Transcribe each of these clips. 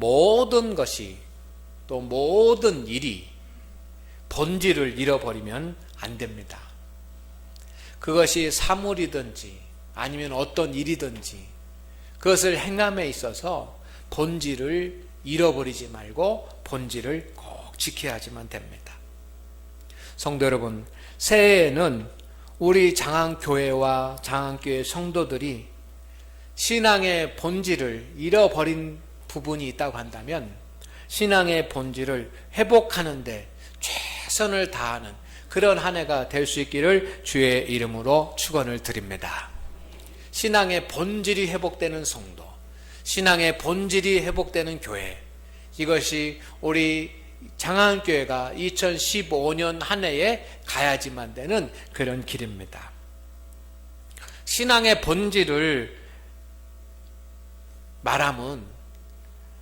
모든 것이 또 모든 일이 본질을 잃어버리면 안 됩니다. 그것이 사물이든지 아니면 어떤 일이든지 그것을 행함에 있어서 본질을 잃어버리지 말고 본질을 꼭 지켜야 하지만 됩니다. 성도 여러분, 새해에는 우리 장안교회와 장안교회 성도들이 신앙의 본질을 잃어버린 부분이 있다고 한다면 신앙의 본질을 회복하는 데 최선을 다하는 그런 한 해가 될 수 있기를 주의 이름으로 축원을 드립니다. 신앙의 본질이 회복되는 성도, 신앙의 본질이 회복되는 교회, 이것이 우리 장안교회가 2015년 한 해에 가야지만 되는 그런 길입니다. 신앙의 본질을 말하면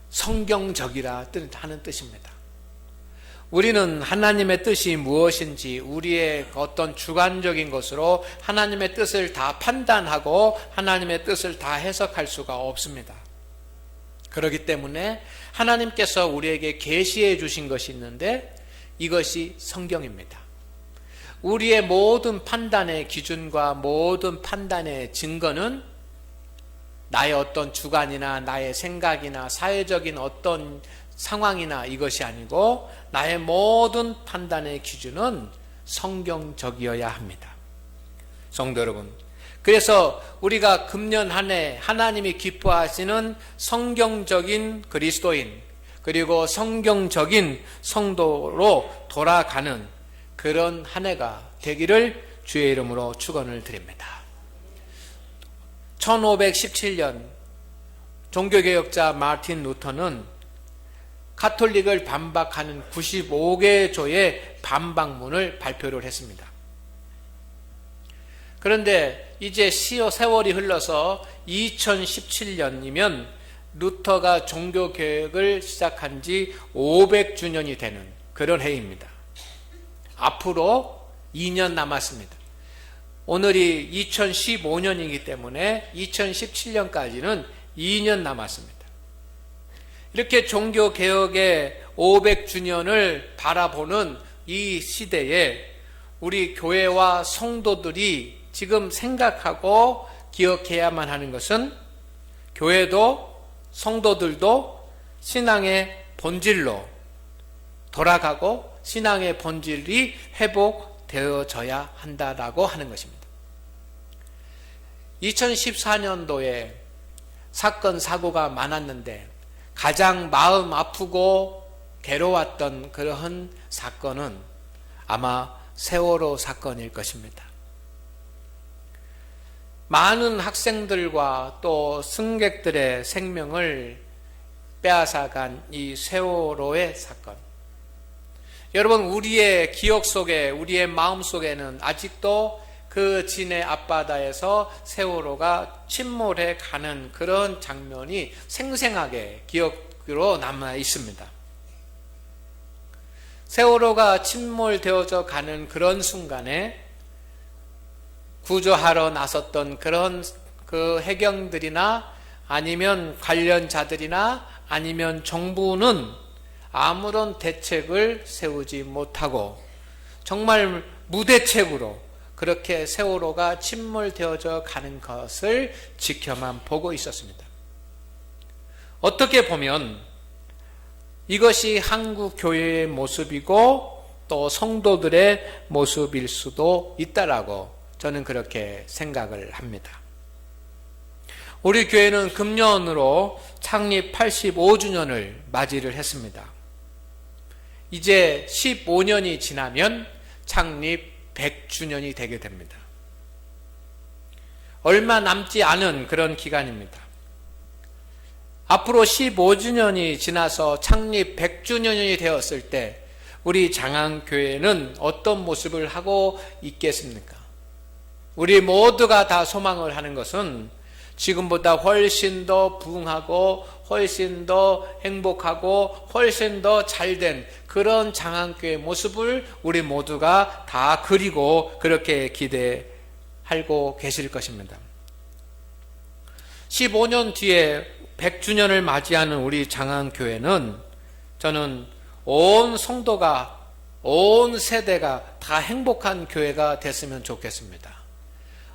성경적이라 하는 뜻입니다. 우리는 하나님의 뜻이 무엇인지 우리의 어떤 주관적인 것으로 하나님의 뜻을 다 판단하고 하나님의 뜻을 다 해석할 수가 없습니다. 그렇기 때문에 하나님께서 우리에게 계시해 주신 것이 있는데 이것이 성경입니다. 우리의 모든 판단의 기준과 모든 판단의 증거는 나의 어떤 주관이나 나의 생각이나 사회적인 어떤 상황이나 이것이 아니고 나의 모든 판단의 기준은 성경적이어야 합니다. 성도 여러분, 그래서 우리가 금년 한 해 하나님이 기뻐하시는 성경적인 그리스도인 그리고 성경적인 성도로 돌아가는 그런 한 해가 되기를 주의 이름으로 축원을 드립니다. 1517년 종교개혁자 마틴 루터는 가톨릭을 반박하는 95개 조의 반박문을 발표를 했습니다. 그런데 이제 세월이 흘러서 2017년이면 루터가 종교개혁을 시작한 지 500주년이 되는 그런 해입니다. 앞으로 2년 남았습니다. 오늘이 2015년이기 때문에 2017년까지는 2년 남았습니다. 이렇게 종교개혁의 500주년을 바라보는 이 시대에 우리 교회와 성도들이 지금 생각하고 기억해야만 하는 것은 교회도 성도들도 신앙의 본질로 돌아가고 신앙의 본질이 회복되어져야 한다라고 하는 것입니다. 2014년도에 사건 사고가 많았는데 가장 마음 아프고 괴로웠던 그러한 사건은 아마 세월호 사건일 것입니다. 많은 학생들과 또 승객들의 생명을 빼앗아간 이 세월호의 사건. 여러분, 우리의 기억 속에, 우리의 마음 속에는 아직도 그 진해 앞바다에서 세월호가 침몰해 가는 그런 장면이 생생하게 기억으로 남아 있습니다. 세월호가 침몰되어져 가는 그런 순간에 구조하러 나섰던 그런 그 해경들이나 아니면 관련자들이나 아니면 정부는 아무런 대책을 세우지 못하고 정말 무대책으로 그렇게 세월호가 침몰되어져 가는 것을 지켜만 보고 있었습니다. 어떻게 보면 이것이 한국 교회의 모습이고 또 성도들의 모습일 수도 있다라고 저는 그렇게 생각을 합니다. 우리 교회는 금년으로 창립 85주년을 맞이를 했습니다. 이제 15년이 지나면 창립 100주년이 되게 됩니다. 얼마 남지 않은 그런 기간입니다. 앞으로 15주년이 지나서 창립 100주년이 되었을 때 우리 장안교회는 어떤 모습을 하고 있겠습니까? 우리 모두가 다 소망을 하는 것은 지금보다 훨씬 더 부흥하고 훨씬 더 행복하고 훨씬 더 잘된 그런 장안교회 모습을 우리 모두가 다 그리고 그렇게 기대하고 계실 것입니다. 15년 뒤에 100주년을 맞이하는 우리 장안교회는 저는 온 성도가, 온 세대가 다 행복한 교회가 됐으면 좋겠습니다.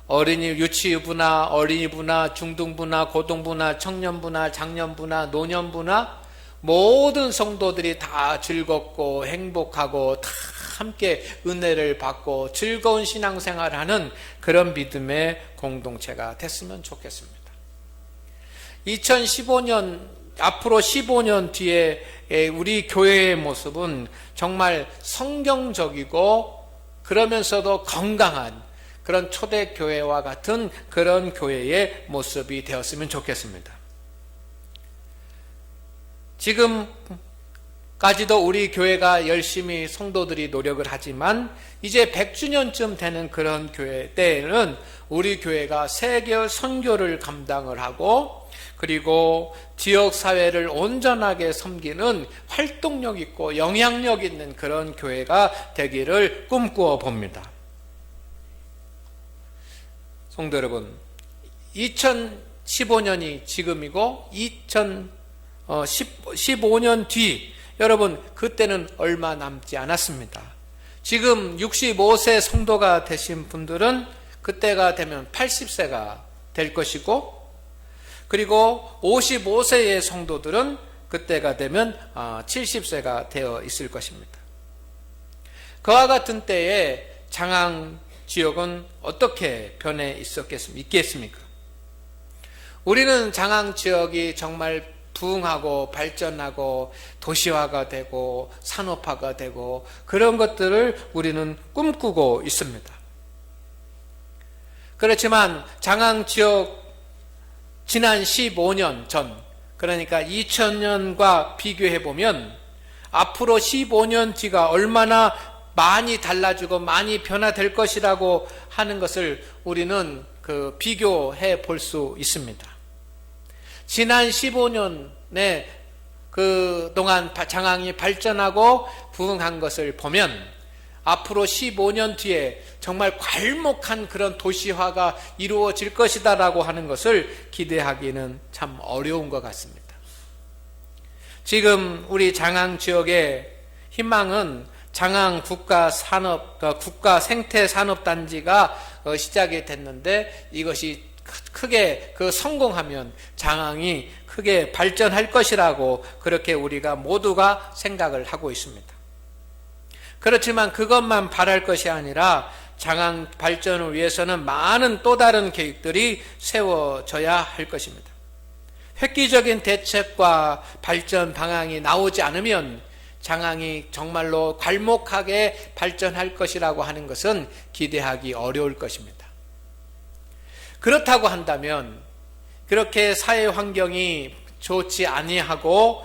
어린이 유치부나 어린이부나 중등부나 고등부나 청년부나 장년부나 노년부나 모든 성도들이 다 즐겁고 행복하고 다 함께 은혜를 받고 즐거운 신앙생활을 하는 그런 믿음의 공동체가 됐으면 좋겠습니다. 2015년, 앞으로 15년 뒤에 우리 교회의 모습은 정말 성경적이고 그러면서도 건강한 그런 초대교회와 같은 그런 교회의 모습이 되었으면 좋겠습니다. 지금까지도 우리 교회가 열심히 성도들이 노력을 하지만 이제 100주년쯤 되는 그런 교회 때에는 우리 교회가 세계 선교를 감당을 하고 그리고 지역사회를 온전하게 섬기는 활동력 있고 영향력 있는 그런 교회가 되기를 꿈꾸어 봅니다. 성도 여러분, 2015년이 지금이고 2015년 뒤 여러분 그때는 얼마 남지 않았습니다. 지금 65세 성도가 되신 분들은 그때가 되면 80세가 될 것이고 그리고 55세의 성도들은 그때가 되면 70세가 되어 있을 것입니다. 그와 같은 때에 장항 지역은 어떻게 변해 있겠습니까? 우리는 장항 지역이 정말 부흥하고 발전하고 도시화가 되고 산업화가 되고 그런 것들을 우리는 꿈꾸고 있습니다. 그렇지만 장항 지역 지난 15년 전, 그러니까 2000년과 비교해 보면 앞으로 15년 뒤가 얼마나 많이 달라지고 많이 변화될 것이라고 하는 것을 우리는 비교해 볼 수 있습니다. 지난 15년에 그동안 장항이 발전하고 부흥한 것을 보면 앞으로 15년 뒤에 정말 괄목한 그런 도시화가 이루어질 것이다라고 하는 것을 기대하기는 참 어려운 것 같습니다. 지금 우리 장항 지역의 희망은 장항 국가 생태산업단지가 시작이 됐는데 이것이 크게 성공하면 장항이 크게 발전할 것이라고 그렇게 우리가 모두가 생각을 하고 있습니다. 그렇지만 그것만 바랄 것이 아니라 장항 발전을 위해서는 많은 또 다른 계획들이 세워져야 할 것입니다. 획기적인 대책과 발전 방향이 나오지 않으면 장항이 정말로 괄목하게 발전할 것이라고 하는 것은 기대하기 어려울 것입니다. 그렇다고 한다면 그렇게 사회 환경이 좋지 아니하고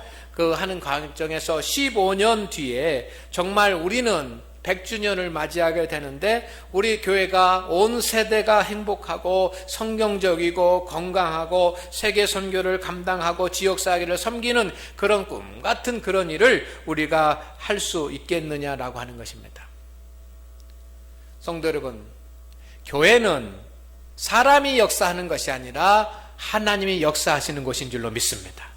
하는 과정에서 15년 뒤에 정말 우리는 100주년을 맞이하게 되는데 우리 교회가 온 세대가 행복하고 성경적이고 건강하고 세계 선교를 감당하고 지역사회를 섬기는 그런 꿈 같은 그런 일을 우리가 할 수 있겠느냐라고 하는 것입니다. 성도 여러분, 교회는 사람이 역사하는 것이 아니라 하나님이 역사하시는 곳인 줄로 믿습니다.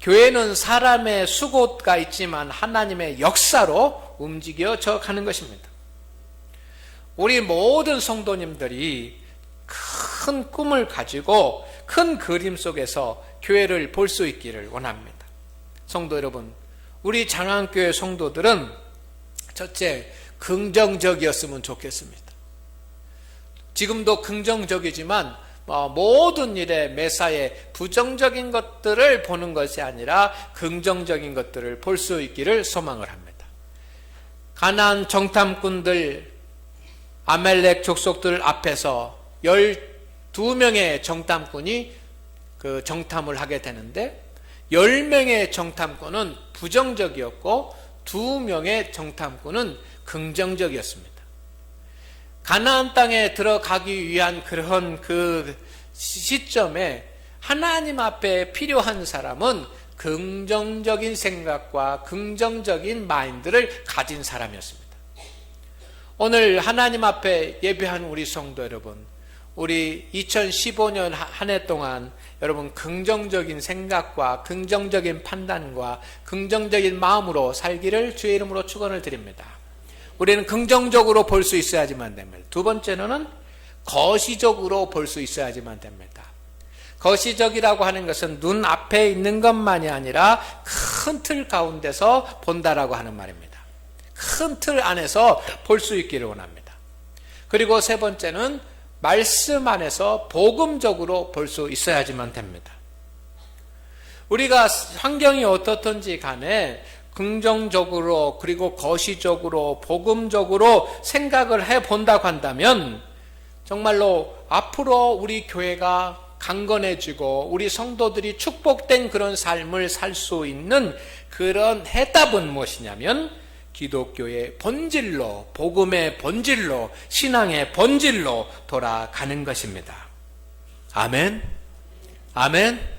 교회는 사람의 수고가 있지만 하나님의 역사로 움직여져 가는 것입니다. 우리 모든 성도님들이 큰 꿈을 가지고 큰 그림 속에서 교회를 볼 수 있기를 원합니다. 성도 여러분, 우리 장안교회 성도들은 첫째, 긍정적이었으면 좋겠습니다. 지금도 긍정적이지만 모든 일에 매사에 부정적인 것들을 보는 것이 아니라 긍정적인 것들을 볼 수 있기를 소망을 합니다. 가나안 정탐꾼들, 아멜렉 족속들 앞에서 12명의 정탐꾼이 정탐을 하게 되는데 10명의 정탐꾼은 부정적이었고 2명의 정탐꾼은 긍정적이었습니다. 가나안 땅에 들어가기 위한 그런 시점에 하나님 앞에 필요한 사람은 긍정적인 생각과 긍정적인 마인드를 가진 사람이었습니다. 오늘 하나님 앞에 예배한 우리 성도 여러분, 우리 2015년 한 해 동안 여러분 긍정적인 생각과 긍정적인 판단과 긍정적인 마음으로 살기를 주의 이름으로 축원을 드립니다. 우리는 긍정적으로 볼 수 있어야지만 됩니다. 두 번째는 거시적으로 볼 수 있어야지만 됩니다. 거시적이라고 하는 것은 눈앞에 있는 것만이 아니라 큰 틀 가운데서 본다라고 하는 말입니다. 큰 틀 안에서 볼 수 있기를 원합니다. 그리고 세 번째는 말씀 안에서 복음적으로 볼 수 있어야지만 됩니다. 우리가 환경이 어떻든지 간에 긍정적으로 그리고 거시적으로 복음적으로 생각을 해본다고 한다면 정말로 앞으로 우리 교회가 강건해지고 우리 성도들이 축복된 그런 삶을 살 수 있는 그런 해답은 무엇이냐면 기독교의 본질로, 복음의 본질로, 신앙의 본질로 돌아가는 것입니다. 아멘. 아멘.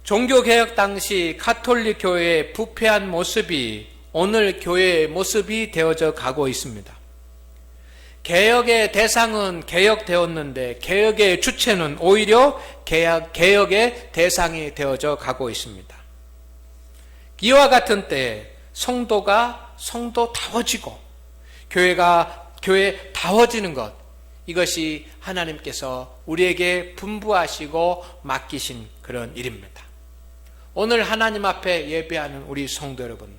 종교개혁 당시 가톨릭 교회의 부패한 모습이 오늘 교회의 모습이 되어져 가고 있습니다. 개혁의 대상은 개혁되었는데 개혁의 주체는 오히려 개혁의 대상이 되어져 가고 있습니다. 이와 같은 때에 성도다워지고 교회가 교회다워지는 것, 이것이 하나님께서 우리에게 분부하시고 맡기신 그런 일입니다. 오늘 하나님 앞에 예배하는 우리 성도 여러분,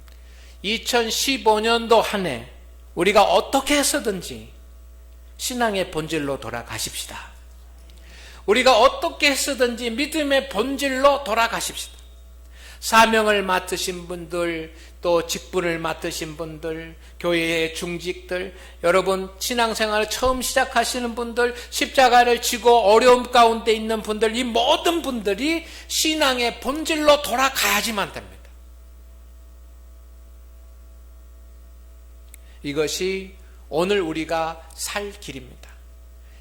2015년도 한 해 우리가 어떻게 해서든지 신앙의 본질로 돌아가십시다. 우리가 어떻게 해서든지 믿음의 본질로 돌아가십시다. 사명을 맡으신 분들, 또 직분을 맡으신 분들, 교회의 중직들, 여러분 신앙생활을 처음 시작하시는 분들, 십자가를 지고 어려움 가운데 있는 분들, 이 모든 분들이 신앙의 본질로 돌아가야지만 됩니다. 이것이 오늘 우리가 살 길입니다.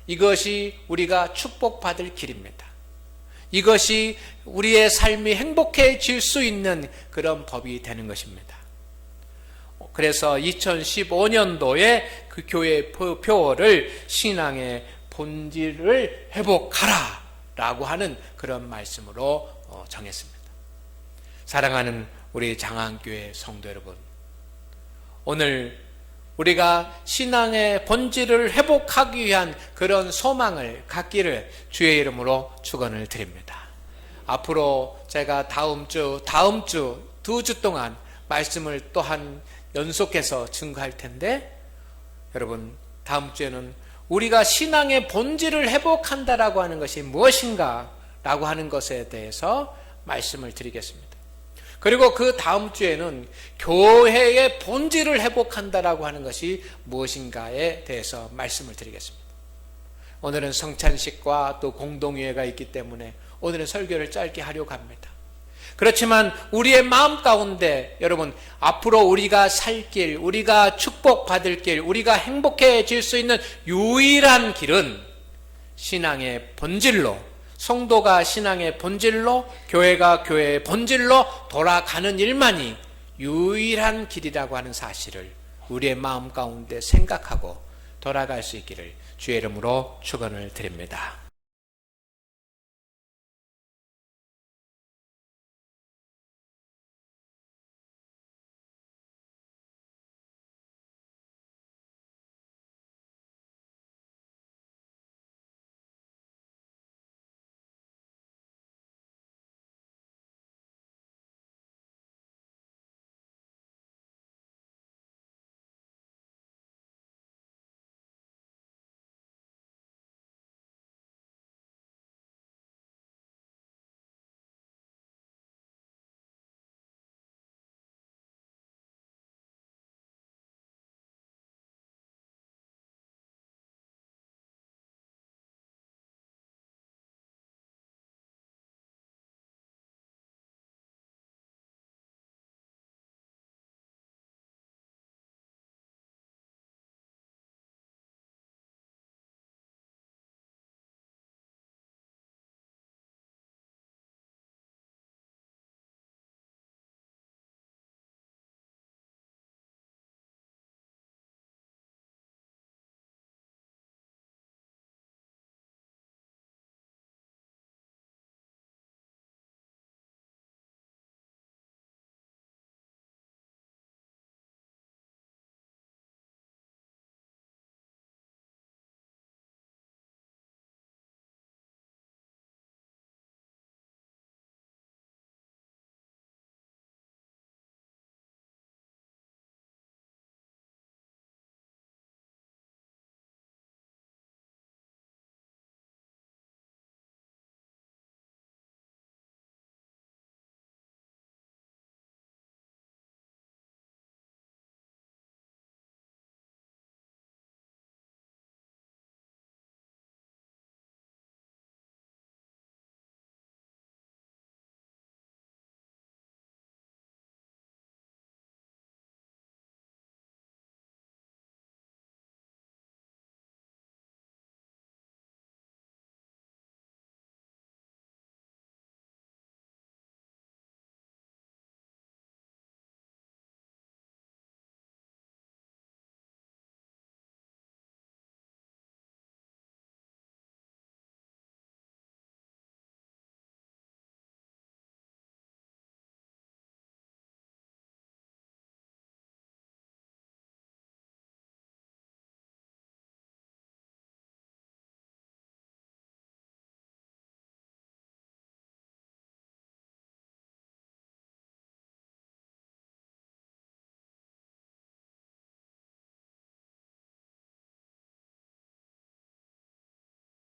이것이 우리가 축복받을 길입니다. 이것이 우리의 삶이 행복해질 수 있는 그런 법이 되는 것입니다. 그래서 2015년도에 그 교회의 표어를 신앙의 본질을 회복하라 라고 하는 그런 말씀으로 정했습니다. 사랑하는 우리 장안교회 성도 여러분, 오늘 우리가 신앙의 본질을 회복하기 위한 그런 소망을 갖기를 주의 이름으로 축원을 드립니다. 앞으로 제가 다음 주 2주 동안 말씀을 또한 연속해서 증거할 텐데, 여러분 다음 주에는 우리가 신앙의 본질을 회복한다라고 하는 것이 무엇인가 라고 하는 것에 대해서 말씀을 드리겠습니다. 그리고 그 다음 주에는 교회의 본질을 회복한다라고 하는 것이 무엇인가에 대해서 말씀을 드리겠습니다. 오늘은 성찬식과 또 공동회가 있기 때문에 오늘은 설교를 짧게 하려고 합니다. 그렇지만 우리의 마음 가운데 여러분, 앞으로 우리가 살 길, 우리가 축복받을 길, 우리가 행복해질 수 있는 유일한 길은 신앙의 본질로, 성도가 신앙의 본질로, 교회가 교회의 본질로 돌아가는 일만이 유일한 길이라고 하는 사실을 우리의 마음 가운데 생각하고 돌아갈 수 있기를 주의 이름으로 축원을 드립니다.